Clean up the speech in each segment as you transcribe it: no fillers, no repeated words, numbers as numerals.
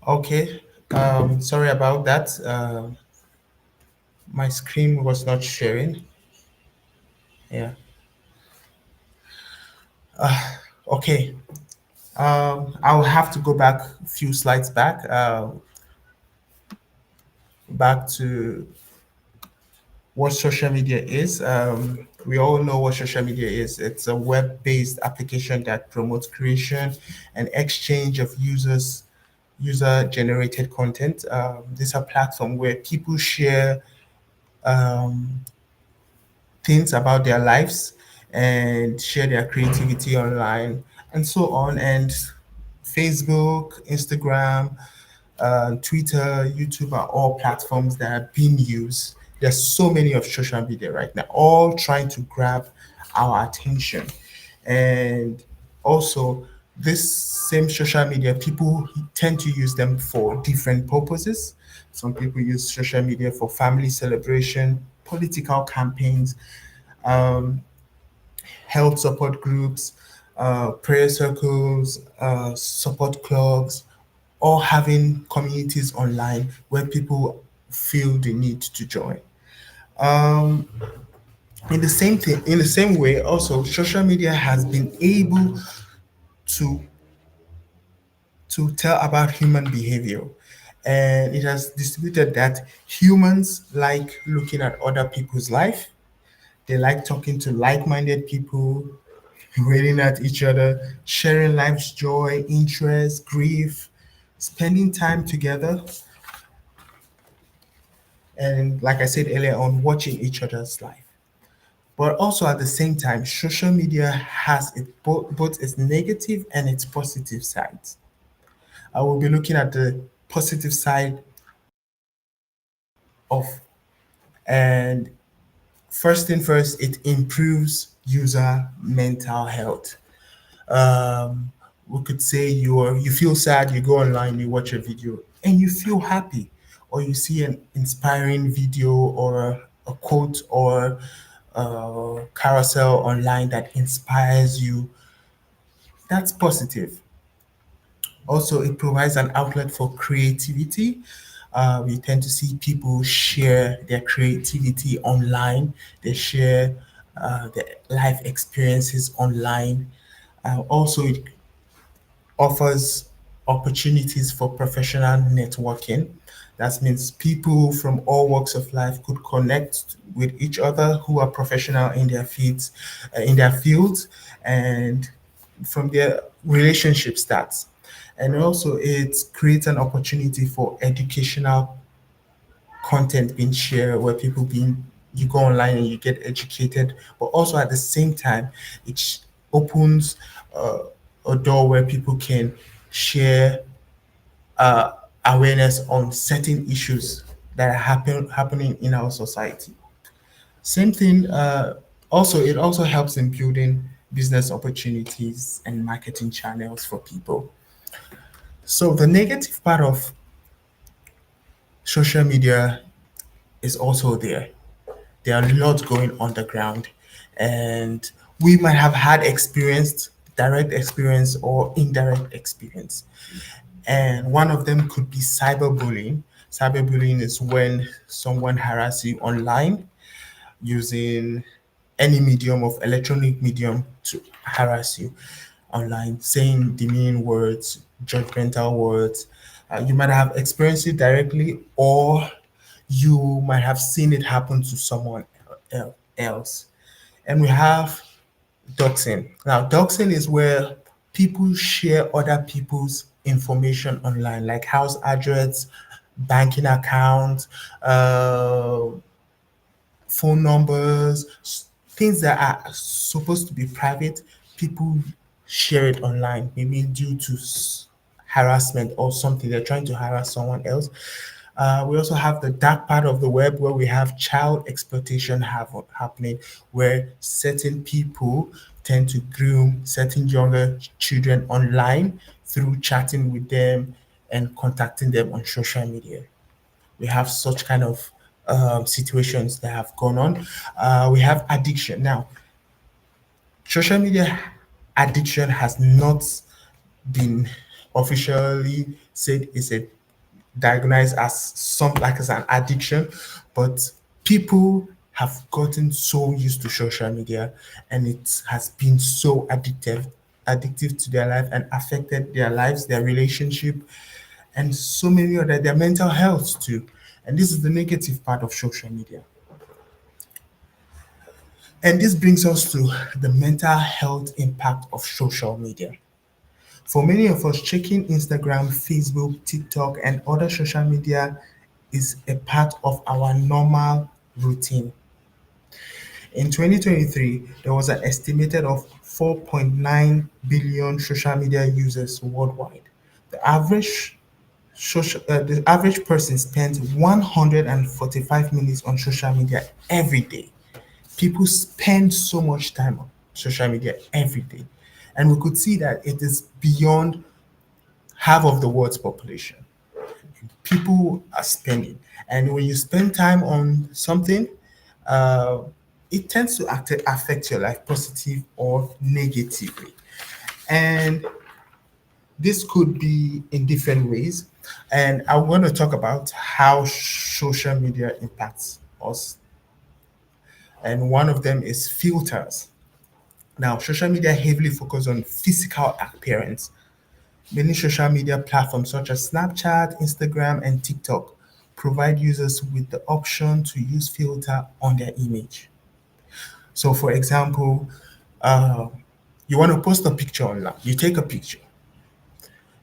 Okay. Sorry about that. My screen was not sharing. Yeah. Okay. I'll have to go back a few slides back to what social media is. We all know what social media is. It's a web-based application that promotes creation and exchange of user-generated content. These are platform where people share um, things about their lives and share their creativity online and so on. And Facebook, Instagram, Twitter, YouTube are all platforms that are being used. There's so many of social media right now, all trying to grab our attention. And also, this same social media, people tend to use them for different purposes. Some people use social media for family celebration, political campaigns, um, health support groups, prayer circles, support clubs, or having communities online where people feel the need to join. Um, in the same way, also social media has been able to tell about human behavior, and it has distributed that humans like looking at other people's life. They like talking to like-minded people, waiting at each other, sharing life's joy, interest, grief, spending time together, and like I said earlier on, watching each other's life. But also at the same time, social media has both its negative and its positive sides. I will be looking at the positive side of, and first thing first, it improves user mental health. um, we could say you feel sad, you go online, you watch a video, and you feel happy, or you see an inspiring video or a quote or a carousel online that inspires you. That's positive. Also, it provides an outlet for creativity. We tend to see people share their creativity online. They share their life experiences online. Also, it offers opportunities for professional networking. That means people from all walks of life could connect with each other who are professional in their fields, and from their relationship starts. And also, it creates an opportunity for educational content being shared, where people being you go online and you get educated, but also at the same time, it opens uh, a door where people can share uh, awareness on certain issues that are happening in our society. Same thing. Also, it also helps in building business opportunities and marketing channels for people. So the negative part of social media is also there. There are a lot going on the ground, and we might have had experienced direct experience or indirect experience. And one of them could be cyberbullying. Cyberbullying is when someone harasses you online using any medium of electronic medium to harass you online, saying demeaning words, judgmental words. You might have experienced it directly, or you might have seen it happen to someone else. And we have doxing. Now, doxing is where people share other people's information online, like house address, banking accounts, phone numbers, things that are supposed to be private. People share it online, maybe due to harassment or something. They're trying to harass someone else. We also have the dark part of the web where we have child exploitation happening, where certain people tend to groom certain younger children online through chatting with them and contacting them on social media. We have such kind of situations that have gone on. We have addiction. Now, social media addiction has not been officially said is a diagnosed as some like as an addiction, but people have gotten so used to social media, and it has been so addictive to their life and affected their lives, their relationship, and so many other their mental health too. And this is the negative part of social media. And this brings us to the mental health impact of social media. For many of us, checking Instagram, Facebook, TikTok, and other social media is a part of our normal routine. In 2023, there was an estimated of 4.9 billion social media users worldwide. The average person spends 145 minutes on social media every day. People spend so much time on social media every day. And we could see that it is beyond half of the world's population. People are spending. And when you spend time on something, uh, it tends to affect your life positive or negatively. And this could be in different ways. And I want to talk about how social media impacts us. And one of them is filters. Now, social media heavily focus on physical appearance. Many social media platforms such as Snapchat, Instagram, and TikTok provide users with the option to use filter on their image. So, for example, uh, you want to post a picture online, you take a picture.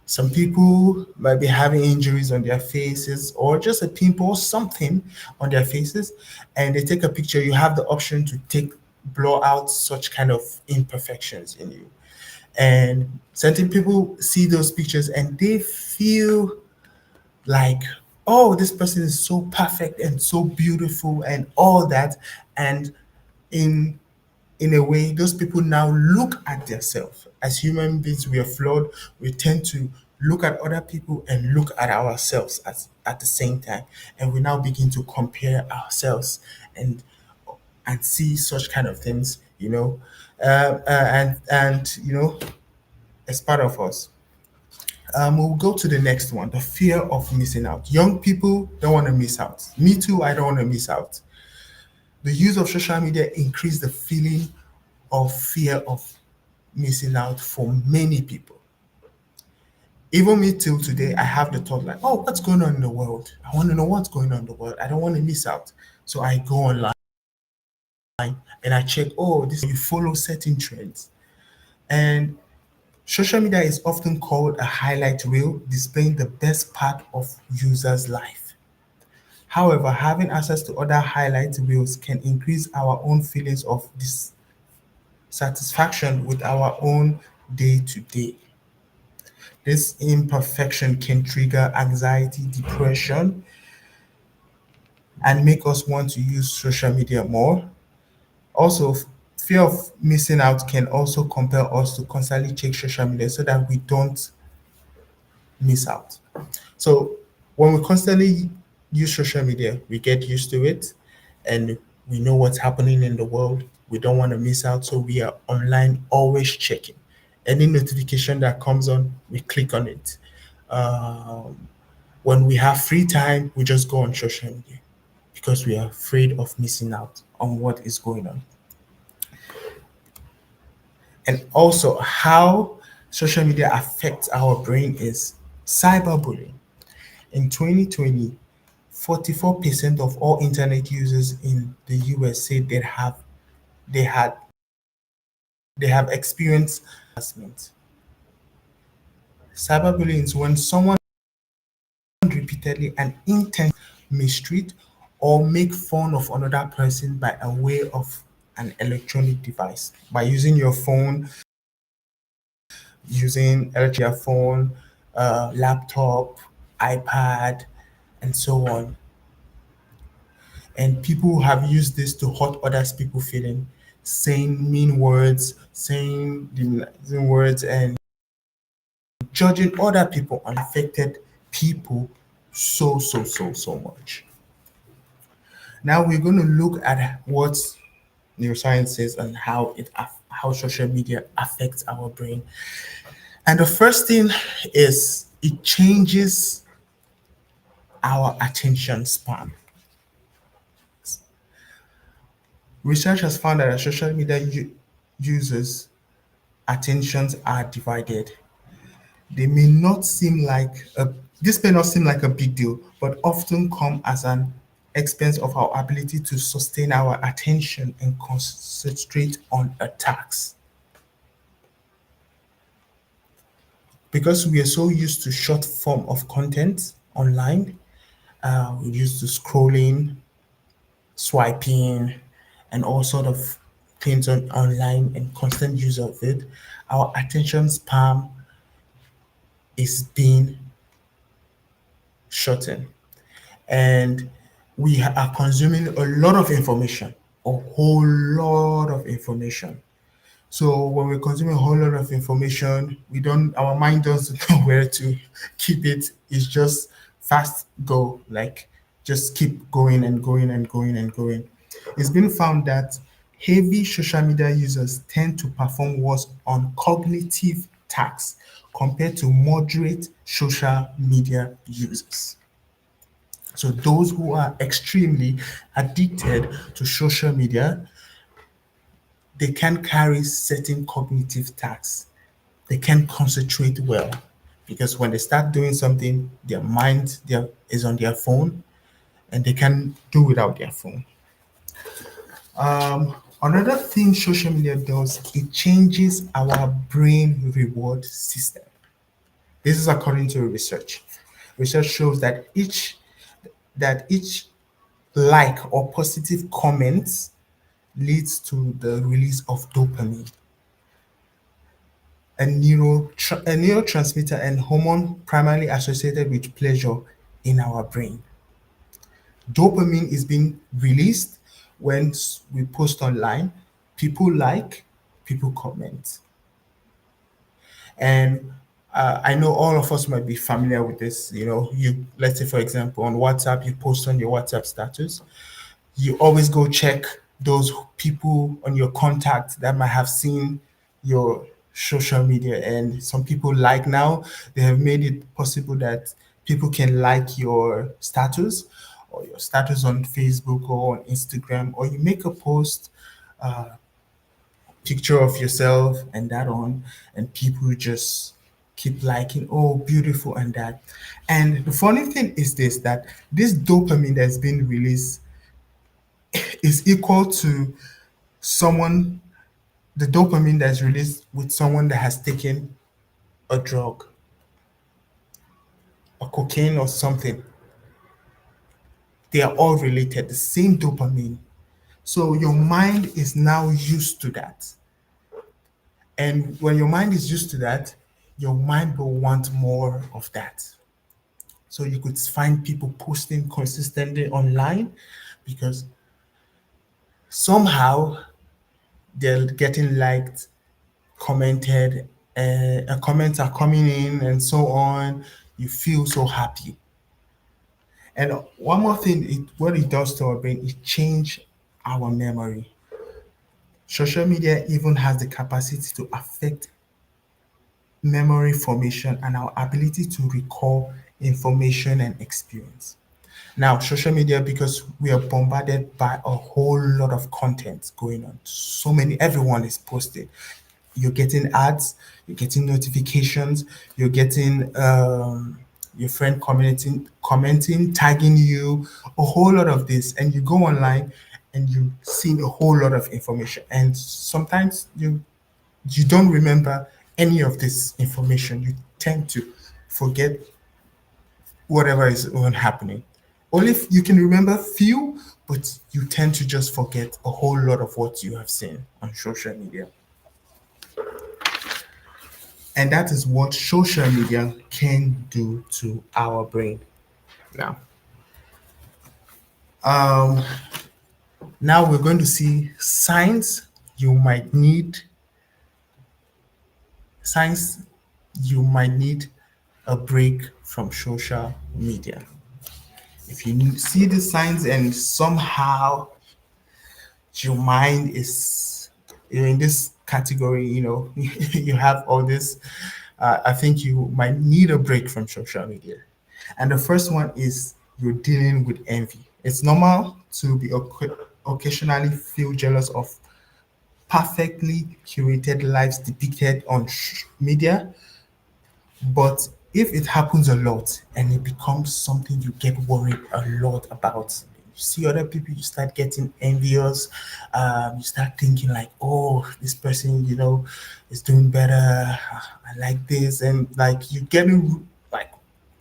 Some people might be having injuries on their faces or just a pimple or something on their faces, and they take a picture. You have the option to blur out such kind of imperfections in you. And certain people see those pictures and they feel like, oh, this person is so perfect and so beautiful and all that. And in in a way, those people now look at themselves. As human beings, we are flawed. We tend to look at other people and look at ourselves at the same time. And we now begin to compare ourselves and see such kind of things, and as part of us. We'll go to the next one, the fear of missing out. Young people don't want to miss out. Me too, I don't want to miss out. The use of social media increased the feeling of fear of missing out for many people. Even me till today, I have the thought like, oh, what's going on in the world? I want to know what's going on in the world. I don't want to miss out. So I go online and I check, oh, this you follow certain trends. And social media is often called a highlight reel, displaying the best part of users' life. However, having access to other highlight reels can increase our own feelings of dissatisfaction with our own day to day. This imperfection can trigger anxiety, depression, and make us want to use social media more. Also, fear of missing out can also compel us to constantly check social media so that we don't miss out. So when we constantly use social media, we get used to it and we know what's happening in the world. We don't want to miss out. So we are online always checking. Any notification that comes on, we click on it. Um, when we have free time, we just go on social media because we are afraid of missing out on what is going on. And also, how social media affects our brain is cyberbullying. In 2020, 44% of all internet users in the US say they had they have experienced harassment. Cyberbullying is when someone repeatedly and intentionally mistreat or make fun of another person by a way of an electronic device. By using your phone, using electric phone, laptop, iPad, and so on. And people have used this to hurt others people feeling, saying mean words, saying demonizing words, and judging other people and affected people so much. Now we're going to look at what neuroscience says and how social media affects our brain. And the first thing is it changes our attention span. Research has found that social media users' attentions are divided. They may not seem like a this may not seem like a big deal, but often come as an expense of our ability to sustain our attention and concentrate on a task. Because we are so used to short form of content online, we're used to scrolling, swiping, and all sort of things online and constant use of it. Our attention span is being shortened, and we are consuming a lot of information, a whole lot of information. So when we're consuming a whole lot of information, we don't our mind doesn't know where to keep it. It's just fast go, like just keep going and going and going and going. It's been found that heavy social media users tend to perform worse on cognitive tasks compared to moderate social media users. So those who are extremely addicted to social media, they can carry certain cognitive tasks. They can concentrate well because when they start doing something, their mind is on their phone and they can do without their phone. Another thing social media does, it changes our brain reward system. This is according to research. Research shows that each like or positive comments leads to the release of dopamine, a neurotransmitter and hormone primarily associated with pleasure in our brain. Dopamine is being released when we post online, people like, people comment. And I know all of us might be familiar with this. You let's say, for example, on WhatsApp, you post on your WhatsApp status, you always go check those people on your contact that might have seen your social media. And some people, like, now they have made it possible that people can like your status or your status on Facebook or on Instagram, or you make a post, picture of yourself and that on, and people just keep liking, oh, beautiful, and that. And the funny thing is this, that this dopamine that's been released is equal to someone the dopamine that's released with someone that has taken a drug, a cocaine or something. They are all related, the same dopamine. So your mind is now used to that. And when your mind is used to that, your mind will want more of that. So you could find people posting consistently online because somehow they're getting liked, commented, comments are coming in, and so on. You feel so happy. And one more thing, what it does to our brain, it change our memory. Social media even has the capacity to affect memory formation and our ability to recall information and experience. Now, social media, because we are bombarded by a whole lot of content going on, so many, everyone is posting. You're getting ads, you're getting notifications, you're getting your friend commenting, tagging you, a whole lot of this, and you go online and you see a whole lot of information, and sometimes you don't remember any of this information. You tend to forget whatever is on happening. Only if you can remember few, but you tend to just forget a whole lot of what you have seen on social media. And that is what social media can do to our brain. Now, um, now we're going to see you might need signs you might need a break from social media. If you see the signs and somehow your mind is you're in this category, you have all this, I think you might need a break from social media. And the first one is you're dealing with envy. It's normal to be occasionally feel jealous of perfectly curated lives depicted on media, but if it happens a lot and it becomes something you get worried a lot about, you see other people, you start getting envious. You start thinking like, oh, this person, is doing better. I like this, and like you getting like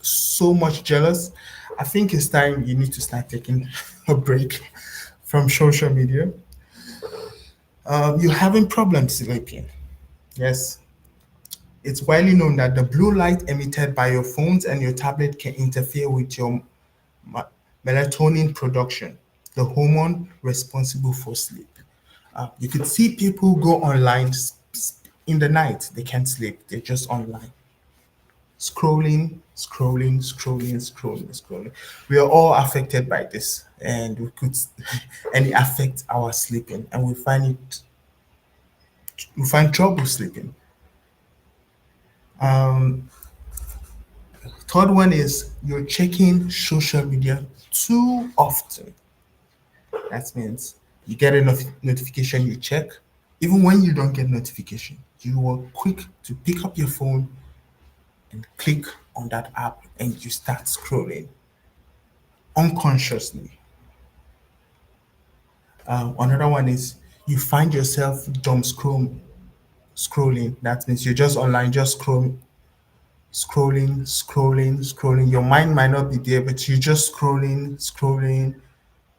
so much jealous. I think it's time you need to start taking a break from social media. You're having problems sleeping. Yes, it's widely known that the blue light emitted by your phones and your tablet can interfere with your ma- melatonin production, the hormone responsible for sleep. You could see people go online in the night, they can't sleep, they're just online, scrolling, scrolling, scrolling, scrolling, scrolling. We are all affected by this, and and it affects our sleeping, and we find trouble sleeping. Um, Third one is you're checking social media too often. That means you get a notification, you check. Even when you don't get notification, you are quick to pick up your phone and click on that app and you start scrolling unconsciously. Another one is you find yourself scrolling. That means you're just online, just scrolling. Your mind might not be there, but you're just scrolling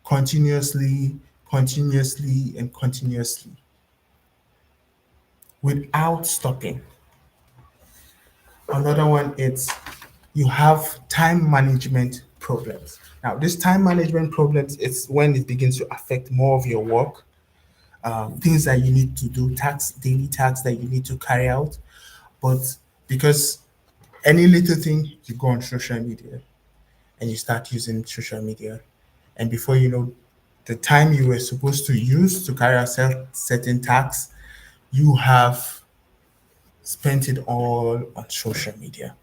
continuously, continuously, and continuously without stopping. Another one is you have time management problems. Now, this time management problems it's when it begins to affect more of your work, things that you need to do, daily tasks that you need to carry out. But because any little thing, you go on social media and you start using social media, and before you know, the time you were supposed to use to carry out certain tasks, you have spent it all on social media,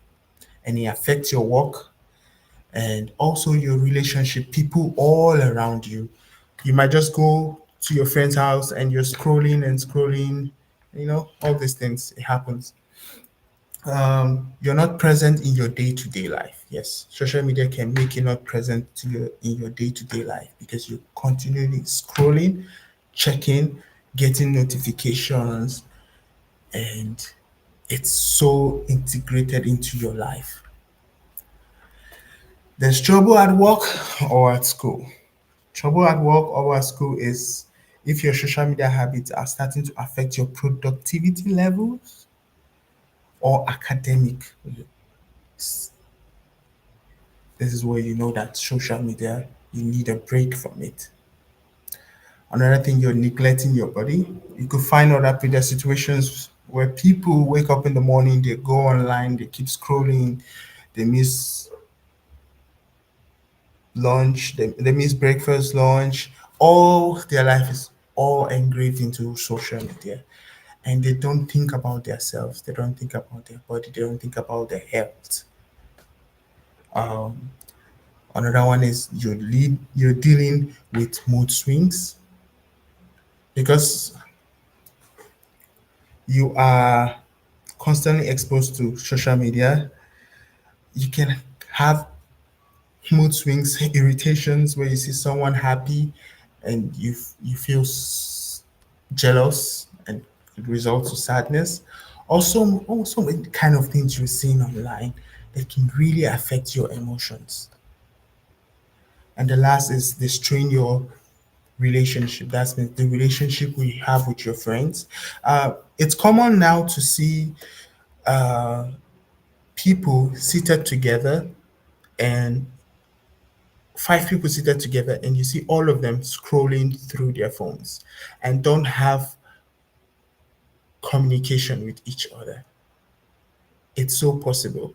and it affects your work and also your relationship, people all around you. You might just go to your friend's house and you're scrolling and scrolling, all these things, it happens. You're not present in your day-to-day life. Yes, social media can make you not present in your day-to-day life because you're continually scrolling, checking, getting notifications, and it's so integrated into your life. There's trouble at work or at school. Trouble at work or at school is if your social media habits are starting to affect your productivity levels or academic. This is where you know that social media, you need a break from it. Another thing, you're neglecting your body. You could find other situations where people wake up in the morning, they go online, they keep scrolling, they miss lunch, they miss breakfast, lunch. All their life is all engraved into social media. And they don't think about themselves, they don't think about their body, they don't think about their health. Um, Another one is you're dealing with mood swings because you are constantly exposed to social media. You can have mood swings, irritations where you see someone happy and you feel jealous and it results to sadness. Also, the kind of things you're seeing online that can really affect your emotions. And the last is destroying your relationship. That's the relationship we have with your friends. It's common now to see uh, people seated together and five people seated together, and you see all of them scrolling through their phones and don't have communication with each other. It's so possible.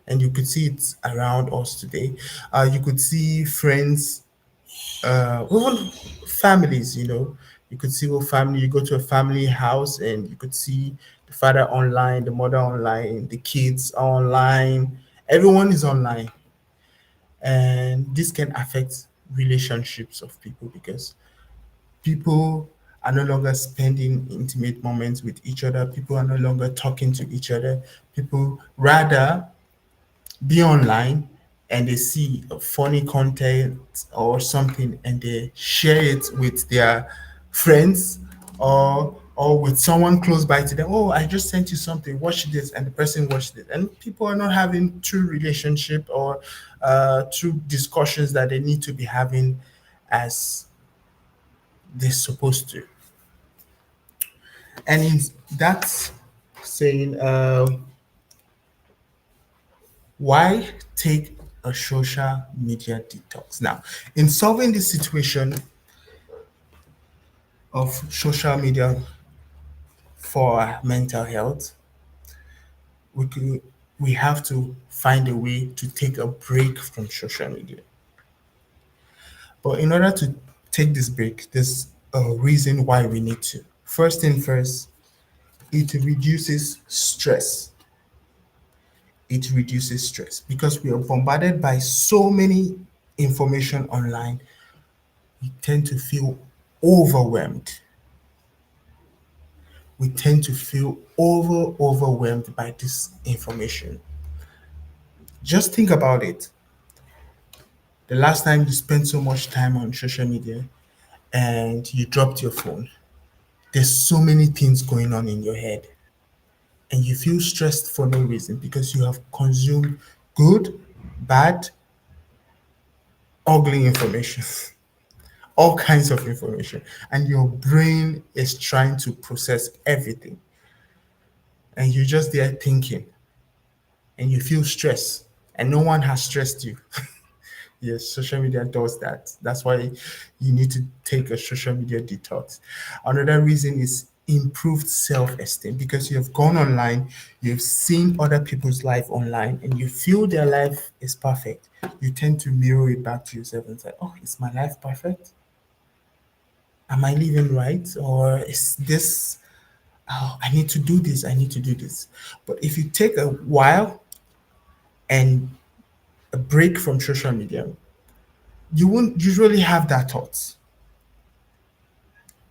And you could see it around us today. You could see friends, even families, you could see a family, you go to a family house and you could see the father online, the mother online, the kids are online, everyone is online. And this can affect relationships of people because people are no longer spending intimate moments with each other. People are no longer talking to each other. People rather be online and they see a funny content or something and they share it with their friends or with someone close by to them. Oh, I just sent you something, watch this, and the person watched it. And people are not having true relationship or true discussions that they need to be having as they're supposed to. And in that saying, why take a social media detox? Now, in solving this situation of social media for our mental health, we could, we have to find a way to take a break from social media. But in order to take this break, there's a reason why we need to. First thing first, it reduces stress. It reduces stress because we are bombarded by so many information online. We tend to feel overwhelmed. We tend to feel overwhelmed by this information. Just think about it. The last time you spent so much time on social media and you dropped your phone, there's so many things going on in your head and you feel stressed for no reason because you have consumed good, bad, ugly information, all kinds of information, and your brain is trying to process everything, and you're just there thinking, and you feel stress, and no one has stressed you. Yes, social media does that. That's why you need to take a social media detox. Another reason is improved self-esteem because you have gone online, you've seen other people's life online, and you feel their life is perfect. You tend to mirror it back to yourself and say, "Oh, is my life perfect? Am I living right? Or is this? Oh, I need to do this. I need to do this." But if you take a while and a break from social media, you won't usually have that thought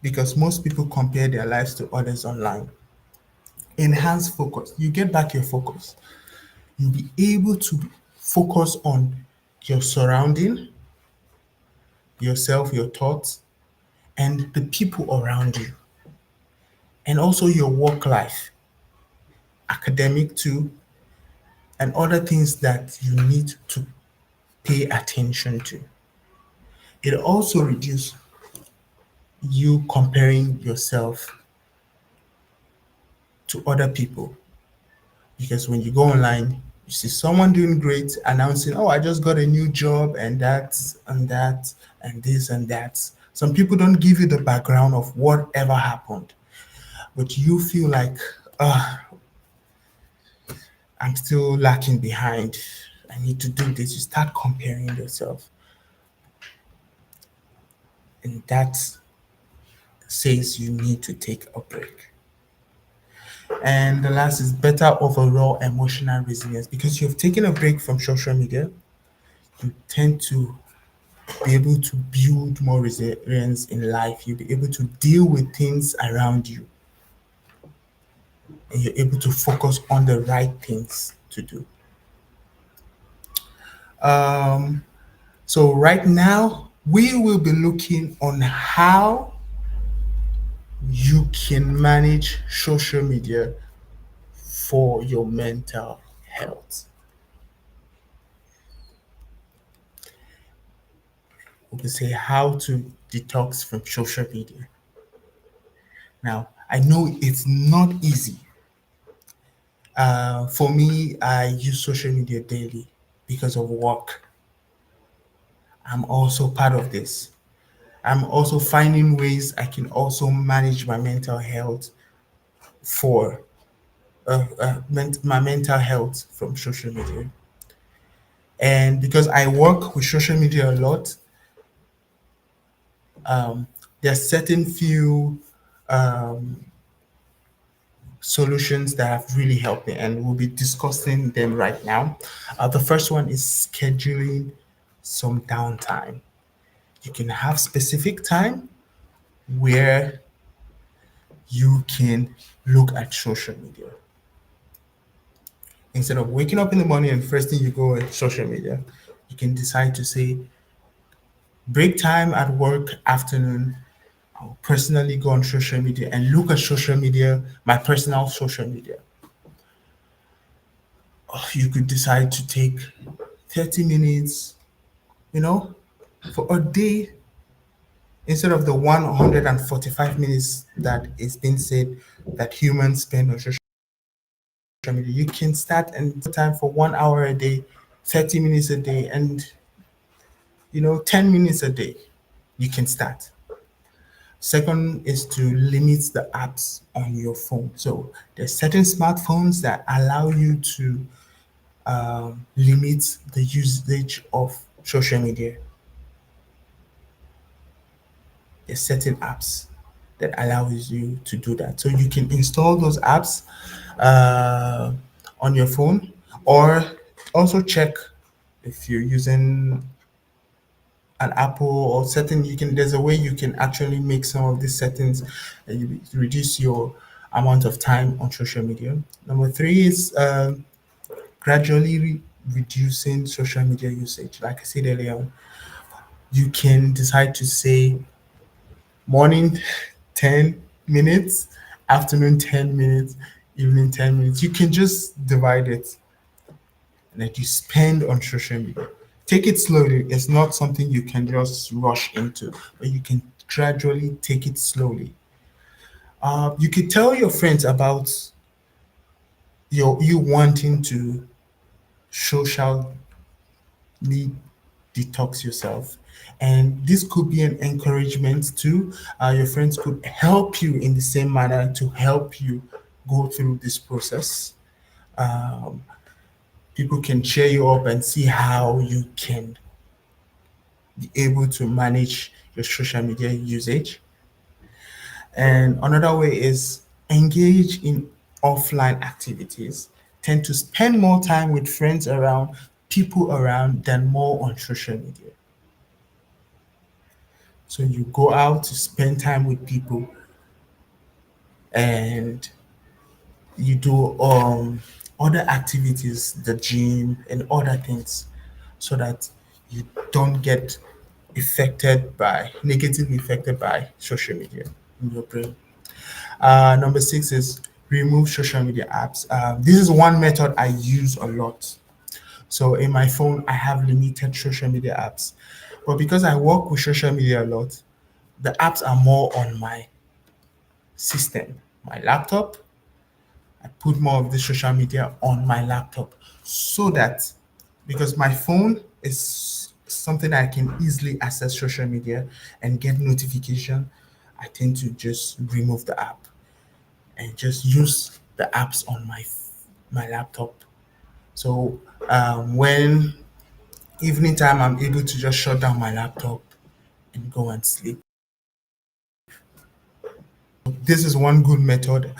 because most people compare their lives to others online. Enhance focus. You get back your focus. You'll be able to focus on your surrounding, yourself, your thoughts, and the people around you, and also your work life, academic too, and other things that you need to pay attention to. It also reduces you comparing yourself to other people because when you go online, you see someone doing great announcing, "Oh, I just got a new job and that and this and that." Some people don't give you the background of whatever happened, but you feel like, I'm still lacking behind. I need to do this. You start comparing yourself, and that says you need to take a break. And the last is better overall emotional resilience because you've taken a break from social media. You tend to be able to build more resilience in life. You'll be able to deal with things around you and you're able to focus on the right things to do. Um, so, right now, we will be looking on how you can manage social media for your mental health. We will say how to detox from social media. Now, I know it's not easy. For me, I use social media daily because of work. I'm also part of this. I'm also finding ways I can also manage my mental health for my mental health from social media. And because I work with social media a lot, there's certain few solutions that have really helped me, and we'll be discussing them right now. The first one is scheduling some downtime. You can have specific time where you can look at social media. Instead of waking up in the morning and first thing you go at social media, you can decide to say, break time at work, afternoon, I'll personally go on social media and look at social media, my personal social media. You could decide to take 30 minutes, you know, for a day instead of the 145 minutes that is being said that humans spend on social media. You can start and time for 1 hour a day, 30 minutes a day, and 10 minutes a day. You can start. Second is to limit the apps on your phone. So there's certain smartphones that allow you to limit the usage of social media. There's certain apps that allows you to do that. So you can install those apps uh, on your phone, or also check if you're using an Apple or setting. You can There's a way you can actually make some of these settings and you reduce your amount of time on social media. Number three is gradually reducing social media usage. Like I said earlier, you can decide to say morning 10 minutes, afternoon 10 minutes, evening 10 minutes. You can just divide it that you spend on social media. Take it slowly. It's not something you can just rush into, but you can gradually take it slowly. You could tell your friends about you wanting to socially detox yourself. And this could be an encouragement too. Your friends could help you in the same manner to help you go through this process. Um, People can cheer you up and see how you can be able to manage your social media usage. And another way is engage in offline activities. Tend to spend more time with friends around, people around, than more on social media. So you go out to spend time with people and you do other activities, the gym and other things, so that you don't get negatively affected by social media in your brain. Number six is remove social media apps. This is one method I use a lot. So in my phone, I have limited social media apps. But because I work with social media a lot, the apps are more on my system, my laptop. I put more of the social media on my laptop so that because my phone is something I can easily access social media and get notification, I tend to just remove the app and just use the apps on my laptop. So when evening time, I'm able to just shut down my laptop and go and sleep. This is one good method.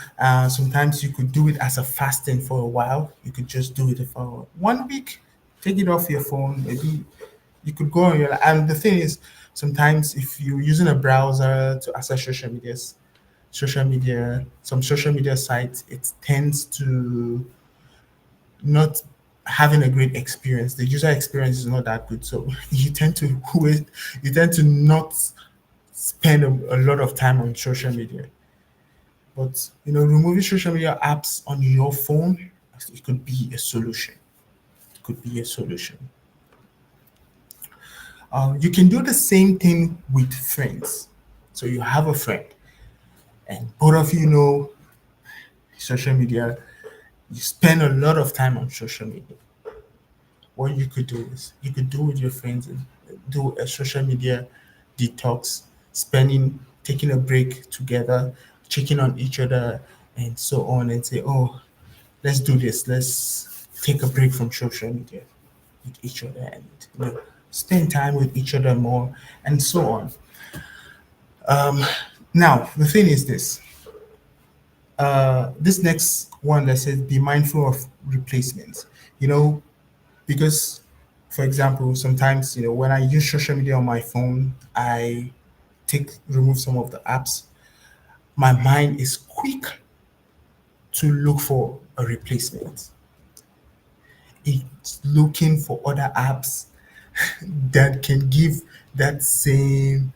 Sometimes you could do it as a fasting for a while. You could just do it for 1 week. Take it off your phone. Maybe you could go on your. And the thing is, sometimes if you're using a browser to access some social media sites, it tends to not having a great experience. The user experience is not that good. So you tend to waste. You tend to not spend a lot of time on social media. But removing social media apps on your phone, it could be a solution. It could be a solution. You can do the same thing with friends. So you have a friend, and both of you know social media. You spend a lot of time on social media. What you could do is you could do with your friends and do a social media detox, taking a break together, checking on each other, and so on, and say, oh, let's do this. Let's take a break from social media with each other and spend time with each other more and so on. Now, the thing is this. This next one that says be mindful of replacements. You know, because For example, sometimes when I use social media on my phone, I take remove some of the apps. My mind is quick to look for a replacement. It's looking for other apps that can give that same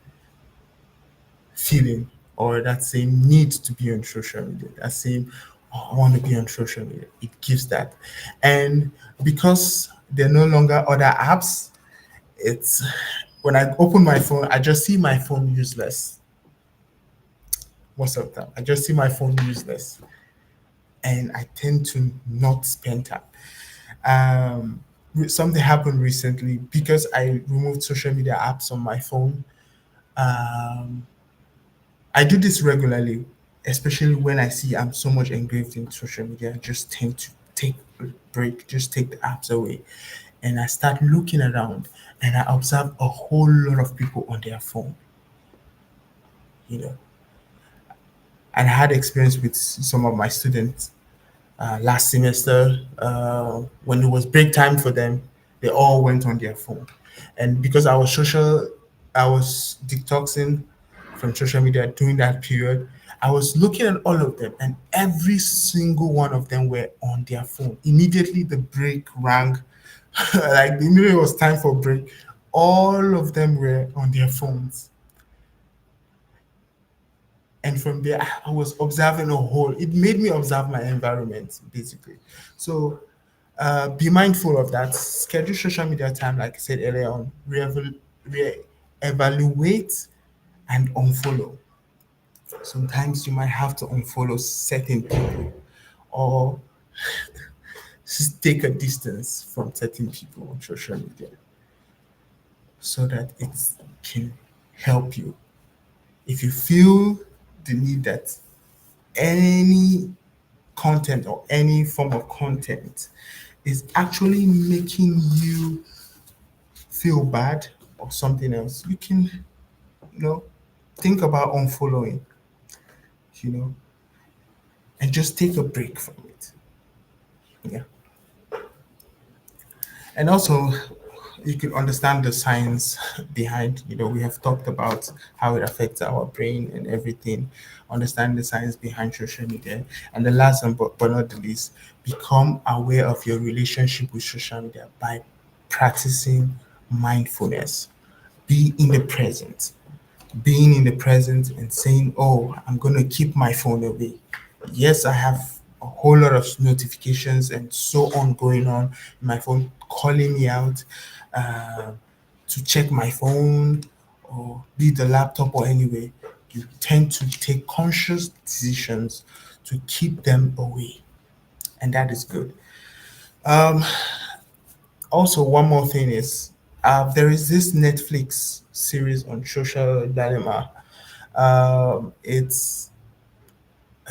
feeling or that same need to be on social media, that same, "Oh, I want to be on social media." It gives that. And because there are no longer other apps, it's when I open my phone, I just see my phone useless most of the time. I just see my phone useless and I tend to not spend time. Something happened recently because I removed social media apps on my phone. Um, I do this regularly, especially when I see I'm so much engraved in social media. I just tend to take a break, just take the apps away. And I start looking around and I observe a whole lot of people on their phone, you know. And I had experience with some of my students last semester, when it was break time for them, they all went on their phone. And because I was detoxing from social media during that period, I was looking at all of them, and every single one of them were on their phone. Immediately the break rang, like immediately it was time for break. All of them were on their phones. And from there, I was observing a whole, it made me observe my environment, basically. So be mindful of that. Schedule social media time, like I said earlier on. Re-evaluate and unfollow. Sometimes you might have to unfollow certain people or just take a distance from certain people on social media so that it can help you. If you feel the need that any content or any form of content is actually making you feel bad or something else, you can, you know, think about unfollowing, you know, and just take a break from it. Yeah. And also, you can understand the science behind, we have talked about how it affects our brain and everything. Understand the science behind social media. And the last but not the least, become aware of your relationship with social media by practicing mindfulness. Be in the present. Being in the present and saying, "Oh, I'm going to keep my phone away." Yes, I have a whole lot of notifications and so on going on. My phone calling me out uh, to check my phone or be the laptop or anyway. You tend to take conscious decisions to keep them away, and that is good. Um, Also, one more thing is there is this Netflix series on social dilemma. It's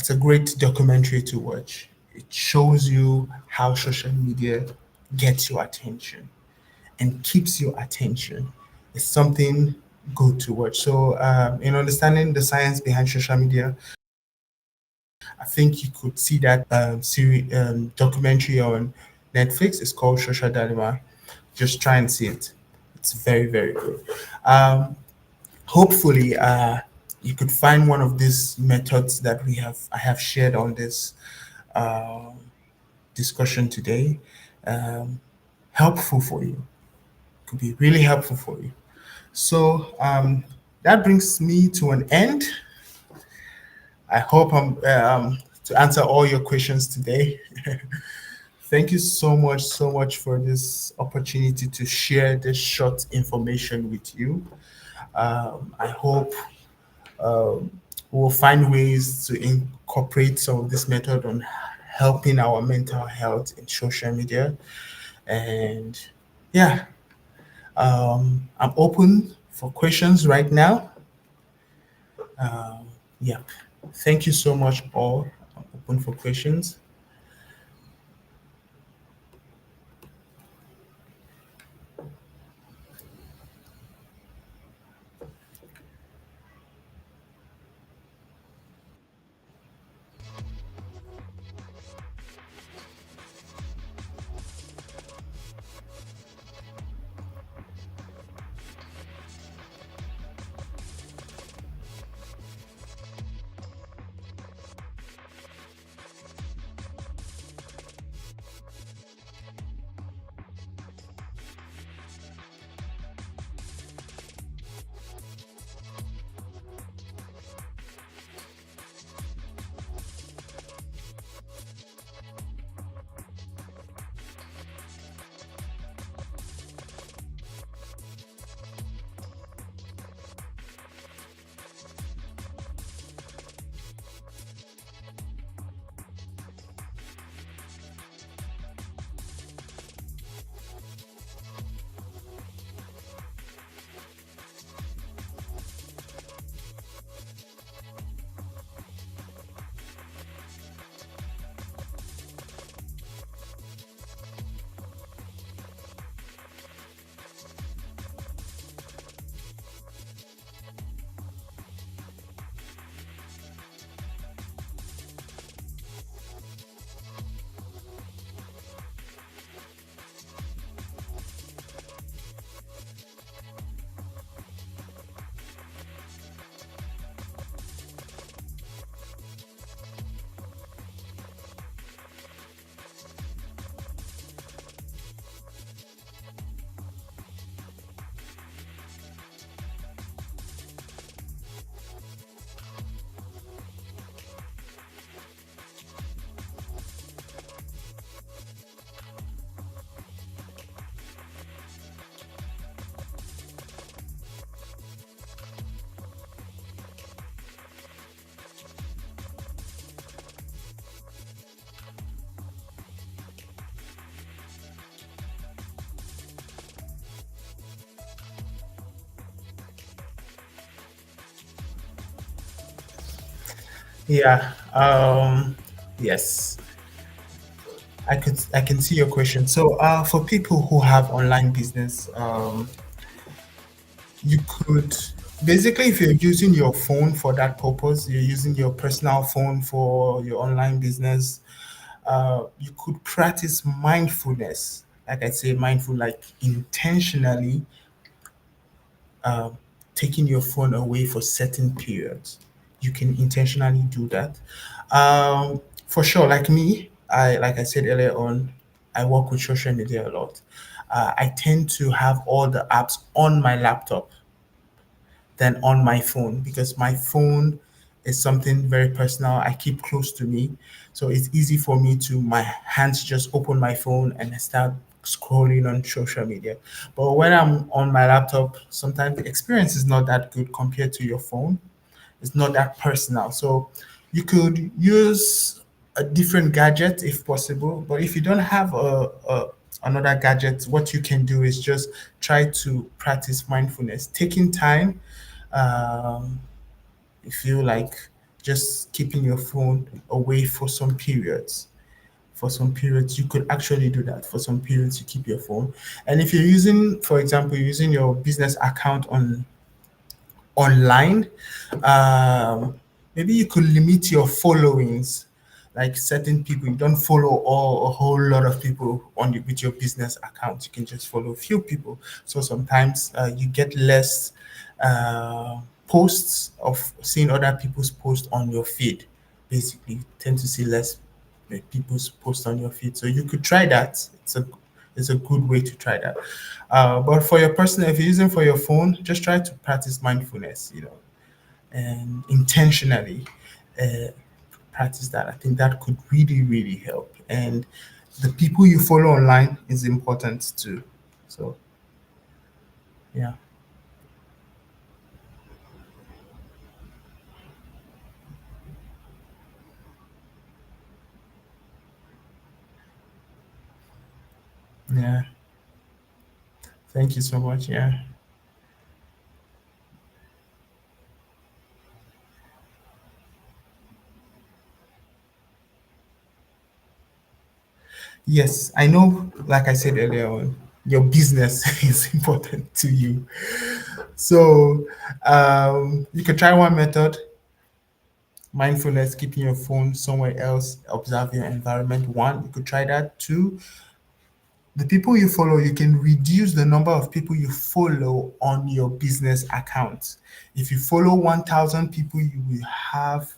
a great documentary to watch. It shows you how social media gets your attention and keeps your attention. It's something good to watch. So, in understanding the science behind social media, I think you could see that series documentary on Netflix. It's called Social Dilemma. Just try and see it. It's very very good. Um, Hopefully, you could find one of these methods that I have shared on this uh, discussion today helpful for you. Could be really helpful for you. So that brings me to an end. I hope I'm to answer all your questions today. Thank you so much for this opportunity to share this short information with you. I hope we'll find ways to incorporate some of this method on helping our mental health in social media. And yeah, I'm open for questions right now. Yeah, thank you so much, all. I'm open for questions. Yeah. Yes. I can see your question. So for people who have online business, you could basically, if you're using your phone for that purpose, you're using your personal phone for your online business, you could practice mindfulness. Like I say, mindful, like intentionally taking your phone away for certain periods. You can intentionally do that. For sure, like me, I like I said earlier on, I work with social media a lot. I tend to have all the apps on my laptop than on my phone because my phone is something very personal. I keep close to me. So it's easy for me to my hands just open my phone and I start scrolling on social media. But when I'm on my laptop, sometimes the experience is not that good compared to your phone. It's not that personal. So you could use a different gadget if possible. But if you don't have a another gadget, what you can do is just try to practice mindfulness, taking time. Um, if you like, just keeping your phone away for some periods. For some periods, you could actually do that. For some periods, you keep your phone. And if you're using, for example, using your business account on online, maybe you could limit your followings, like certain people. You don't follow all a whole lot of people on with your business account. You can just follow a few people. So sometimes you get less posts of seeing other people's posts on your feed. Basically, you tend to see less people's posts on your feed. So you could try that. It's a good way to try that. But for your personal, if you're using for your phone, just try to practice mindfulness, and intentionally uh, practice that. I think that could really, really help. And the people you follow online is important too. So yeah, yeah. Thank you so much. Yeah. Yes, I know. Like I said earlier on, your business is important to you. So you can try one method, mindfulness, keeping your phone somewhere else, observe your environment. One, you could try that. Two, the people you follow, you can reduce the number of people you follow on your business account. If you follow 1,000 people, you will have,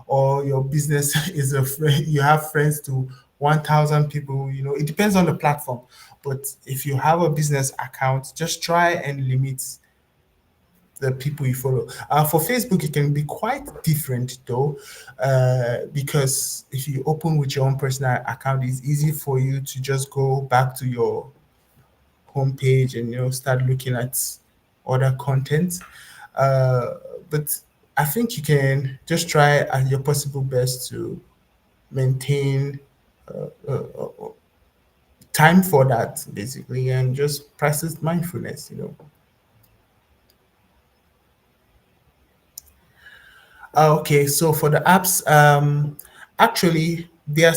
or your business is a friend, you have friends to 1,000 people. It depends on the platform. But if you have a business account, just try and limit the people you follow. For Facebook, it can be quite different though, because if you open with your own personal account, it's easy for you to just go back to your homepage and start looking at other content. Uh, but I think you can just try at your possible best to maintain time for that basically, and just practice mindfulness. Okay, so for the apps, actually, there are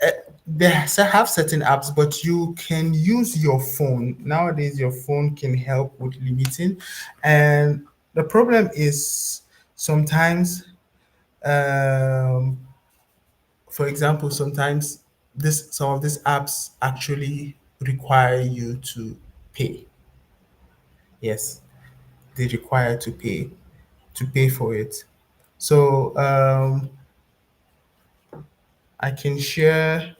uh, have certain apps, but you can use your phone. Nowadays, your phone can help with limiting, and the problem is sometimes, um, for example, sometimes this some of these apps actually require you to pay. Yes, they require to pay for it. So I can share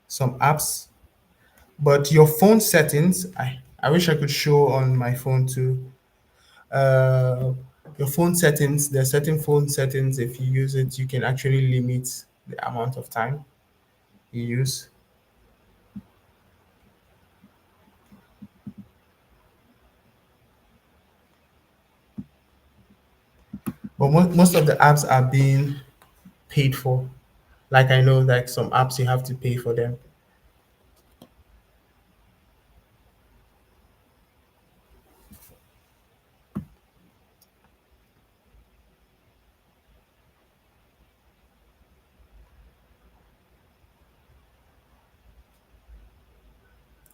some apps, but your phone settings, I wish I could show on my phone too. Uh, your phone settings, there are certain phone settings. If you use it, you can actually limit the amount of time you use. But most of the apps are being paid for. Like I know, like some apps you have to pay for them.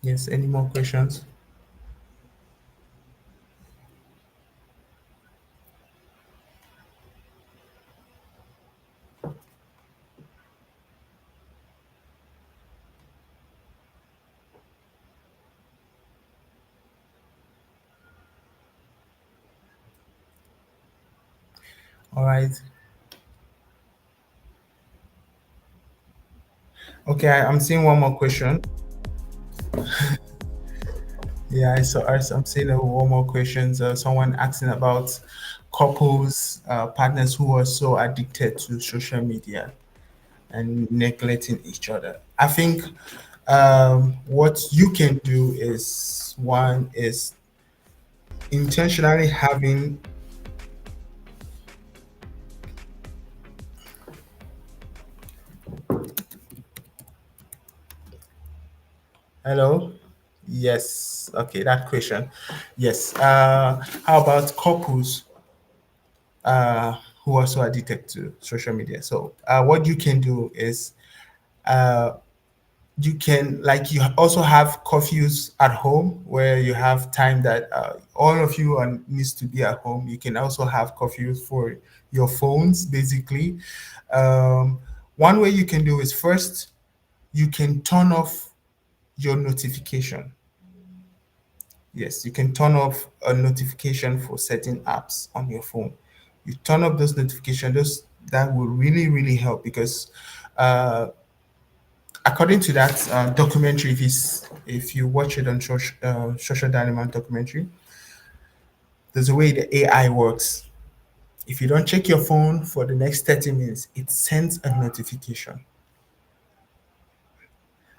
Yes, any more questions? All right. Okay, I'm seeing one more question. Yeah, I'm seeing one more questions. Someone asking about couples, partners who are so addicted to social media and neglecting each other. I think what you can do is one is intentionally having. Hello. Yes. Okay, that question. Yes. How about couples uh, who are so addicted to social media? So, what you can do is uh, you can like you also have curfews at home where you have time that all of you needs to be at home. You can also have curfews for your phones, basically. Um, One way you can do is first you can turn off your notification. Yes, you can turn off a notification for certain apps on your phone. You turn off those notifications. Those that will really really help because uh, according to that documentary, if you watch it on social dilemma documentary, there's a way the AI works. If you don't check your phone for the next 30 minutes, it sends a notification.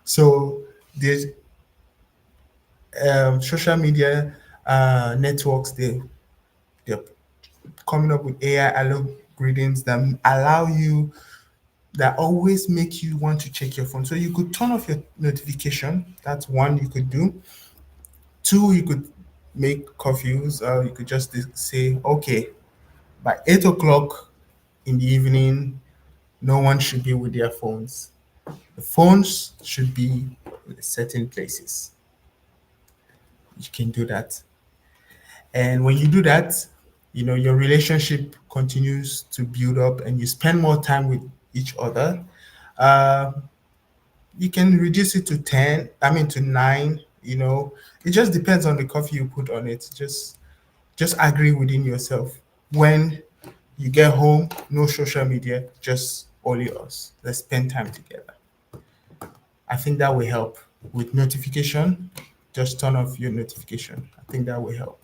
So there's social media networks, they're coming up with AI algorithms that allow you that always make you want to check your phone. So you could turn off your notification. That's one you could do. Two, you could make curfews. You could just say, okay, by 8 o'clock in the evening, no one should be with their phones. The phones should be in certain places. You can do that. And when you do that, your relationship continues to build up and you spend more time with each other. Uh, you can reduce it to 10, I mean to 9, it just depends on the coffee you put on it. Just agree within yourself. When you get home, no social media, just only us. Let's spend time together. I think that will help. With notification, just turn off your notification. I think that will help.